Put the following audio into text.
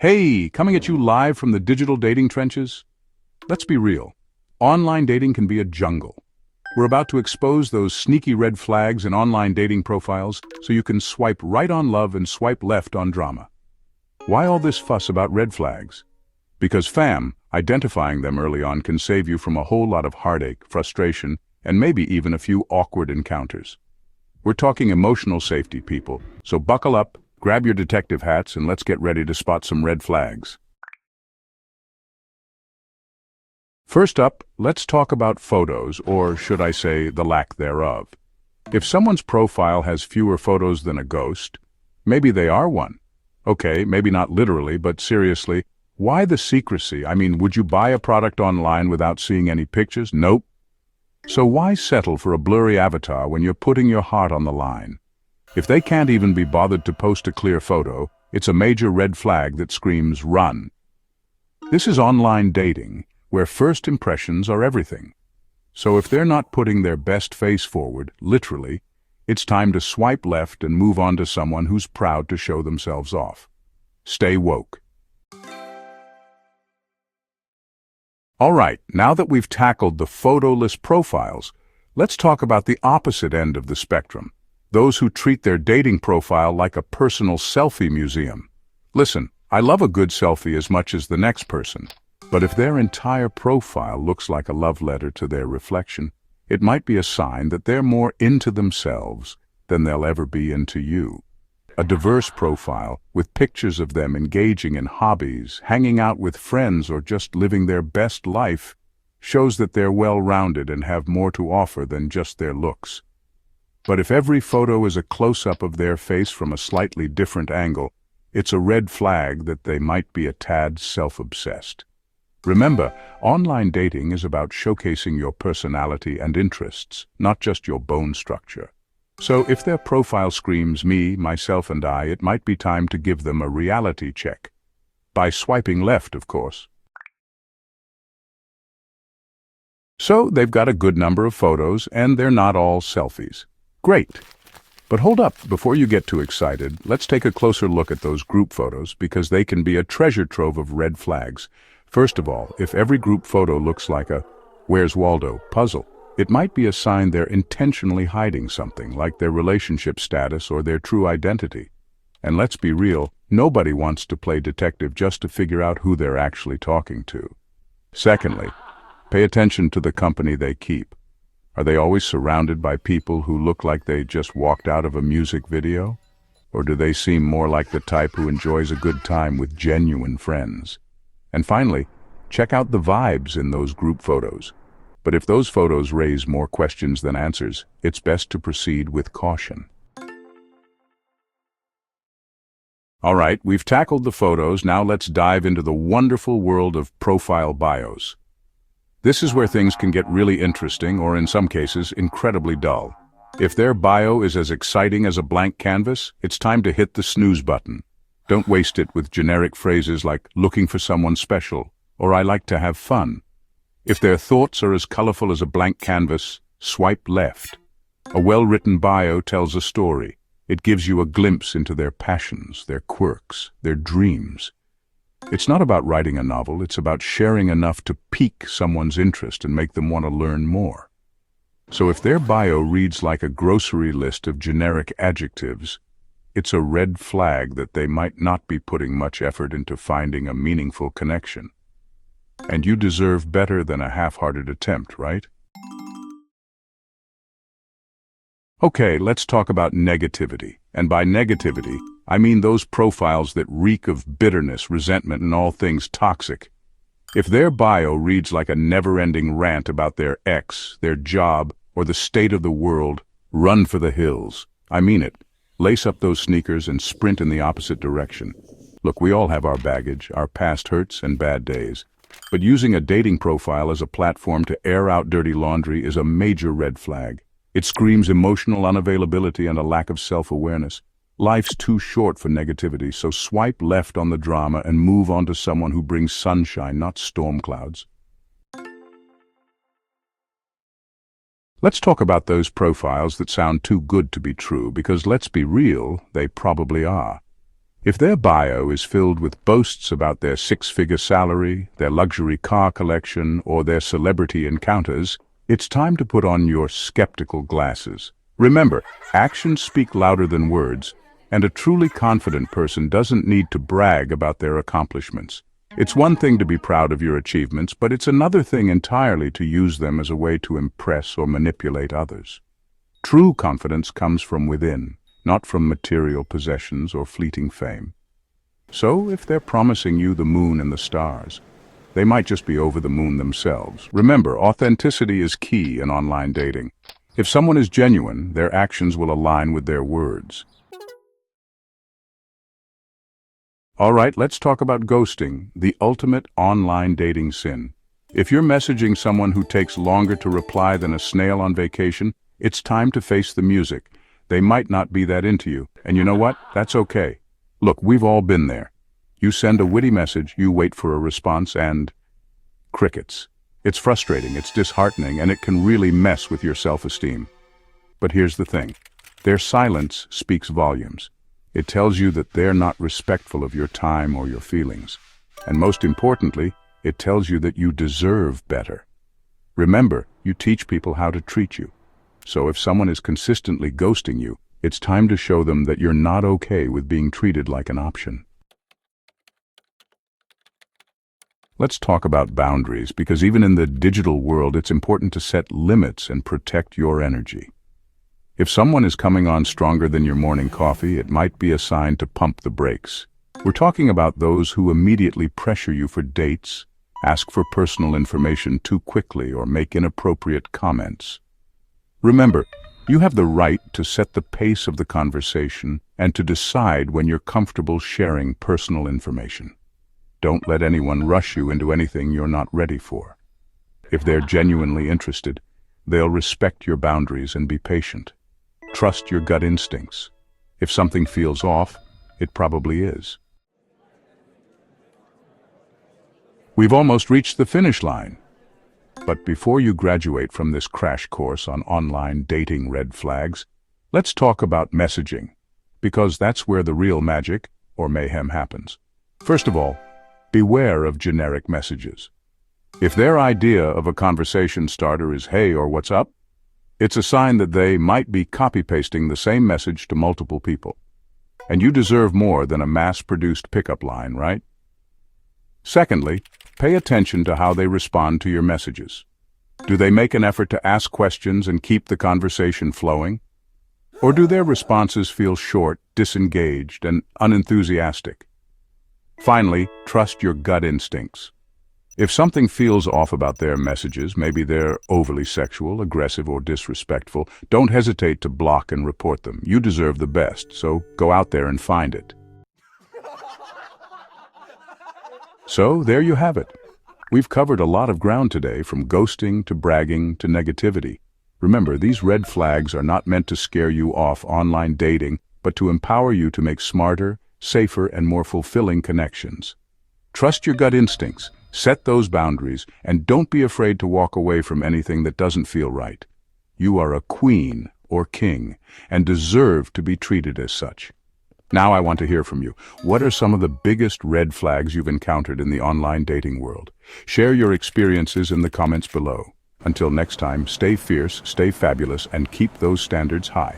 Hey, coming at you live from the digital dating trenches? Let's be real. Online dating can be a jungle. We're about to expose those sneaky red flags in online dating profiles so you can swipe right on love and swipe left on drama. Why all this fuss about red flags? Because fam, identifying them early on can save you from a whole lot of heartache, frustration, and maybe even a few awkward encounters. We're talking emotional safety, people, so buckle up, grab your detective hats, and let's get ready to spot some red flags. First up, let's talk about photos, or should I say, the lack thereof. If someone's profile has fewer photos than a ghost, maybe they are one. Okay, maybe not literally, but seriously, why the secrecy? I mean, would you buy a product online without seeing any pictures? Nope. So why settle for a blurry avatar when you're putting your heart on the line? If they can't even be bothered to post a clear photo, it's a major red flag that screams run. This is online dating, where first impressions are everything. So if they're not putting their best face forward, literally, it's time to swipe left and move on to someone who's proud to show themselves off. Stay woke. All right, now that we've tackled the photoless profiles, let's talk about the opposite end of the spectrum. Those who treat their dating profile like a personal selfie museum. Listen, I love a good selfie as much as the next person, but if their entire profile looks like a love letter to their reflection, it might be a sign that they're more into themselves than they'll ever be into you. A diverse profile, with pictures of them engaging in hobbies, hanging out with friends, or just living their best life, shows that they're well-rounded and have more to offer than just their looks. But if every photo is a close-up of their face from a slightly different angle, it's a red flag that they might be a tad self-obsessed. Remember, online dating is about showcasing your personality and interests, not just your bone structure. So if their profile screams me, myself, and I, it might be time to give them a reality check. By swiping left, of course. So they've got a good number of photos, and they're not all selfies. Great. But hold up, before you get too excited, let's take a closer look at those group photos because they can be a treasure trove of red flags. First of all, if every group photo looks like a "Where's Waldo?" puzzle, it might be a sign they're intentionally hiding something, like their relationship status or their true identity. And let's be real, nobody wants to play detective just to figure out who they're actually talking to. Secondly, pay attention to the company they keep. Are they always surrounded by people who look like they just walked out of a music video? Or do they seem more like the type who enjoys a good time with genuine friends? And finally, check out the vibes in those group photos. But if those photos raise more questions than answers, it's best to proceed with caution. All right, we've tackled the photos, now let's dive into the wonderful world of profile bios. This is where things can get really interesting, or in some cases, incredibly dull. If their bio is as exciting as a blank canvas, it's time to hit the snooze button. Don't waste it with generic phrases like "looking for someone special" or "I like to have fun." If their thoughts are as colorful as a blank canvas, swipe left. A well-written bio tells a story. It gives you a glimpse into their passions, their quirks, their dreams. It's not about writing a novel, it's about sharing enough to pique someone's interest and make them want to learn more. So if their bio reads like a grocery list of generic adjectives, it's a red flag that they might not be putting much effort into finding a meaningful connection. And you deserve better than a half-hearted attempt, right? Okay, let's talk about negativity. And by negativity, I mean those profiles that reek of bitterness, resentment, and all things toxic. If their bio reads like a never-ending rant about their ex, their job, or the state of the world, run for the hills. I mean it. Lace up those sneakers and sprint in the opposite direction. Look, we all have our baggage, our past hurts and bad days. But using a dating profile as a platform to air out dirty laundry is a major red flag. It screams emotional unavailability and a lack of self-awareness. Life's too short for negativity, so swipe left on the drama and move on to someone who brings sunshine, not storm clouds. Let's talk about those profiles that sound too good to be true, because let's be real, they probably are. If their bio is filled with boasts about their six-figure salary, their luxury car collection, or their celebrity encounters, it's time to put on your skeptical glasses. Remember, actions speak louder than words, and a truly confident person doesn't need to brag about their accomplishments. It's one thing to be proud of your achievements, but it's another thing entirely to use them as a way to impress or manipulate others. True confidence comes from within, not from material possessions or fleeting fame. So, if they're promising you the moon and the stars, they might just be over the moon themselves. Remember, authenticity is key in online dating. If someone is genuine, their actions will align with their words. All right, let's talk about ghosting, the ultimate online dating sin. If you're messaging someone who takes longer to reply than a snail on vacation, it's time to face the music. They might not be that into you, and you know what? That's okay. Look, we've all been there. You send a witty message, you wait for a response, and crickets. It's frustrating, it's disheartening, and it can really mess with your self-esteem. But here's the thing. Their silence speaks volumes. It tells you that they're not respectful of your time or your feelings. And most importantly, it tells you that you deserve better. Remember, you teach people how to treat you. So if someone is consistently ghosting you, it's time to show them that you're not okay with being treated like an option. Let's talk about boundaries, because even in the digital world, it's important to set limits and protect your energy. If someone is coming on stronger than your morning coffee, it might be a sign to pump the brakes. We're talking about those who immediately pressure you for dates, ask for personal information too quickly, or make inappropriate comments. Remember, you have the right to set the pace of the conversation and to decide when you're comfortable sharing personal information. Don't let anyone rush you into anything you're not ready for. If they're genuinely interested, they'll respect your boundaries and be patient. Trust your gut instincts. If something feels off, it probably is. We've almost reached the finish line. But before you graduate from this crash course on online dating red flags, let's talk about messaging, because that's where the real magic or mayhem happens. First of all, beware of generic messages. If their idea of a conversation starter is "Hey" or "What's up?", it's a sign that they might be copy-pasting the same message to multiple people. And you deserve more than a mass-produced pickup line, right? Secondly, pay attention to how they respond to your messages. Do they make an effort to ask questions and keep the conversation flowing? Or do their responses feel short, disengaged, and unenthusiastic? Finally, trust your gut instincts. If something feels off about their messages, maybe they're overly sexual, aggressive, or disrespectful, don't hesitate to block and report them. You deserve the best, so go out there and find it. So, there you have it. We've covered a lot of ground today, from ghosting to bragging to negativity. Remember, these red flags are not meant to scare you off online dating, but to empower you to make smarter, safer, and more fulfilling connections. Trust your gut instincts, set those boundaries, and don't be afraid to walk away from anything that doesn't feel right. You are a queen or king and deserve to be treated as such. Now I want to hear from you. What are some of the biggest red flags you've encountered in the online dating world? Share your experiences in the comments below. Until next time, stay fierce, stay fabulous, and keep those standards high.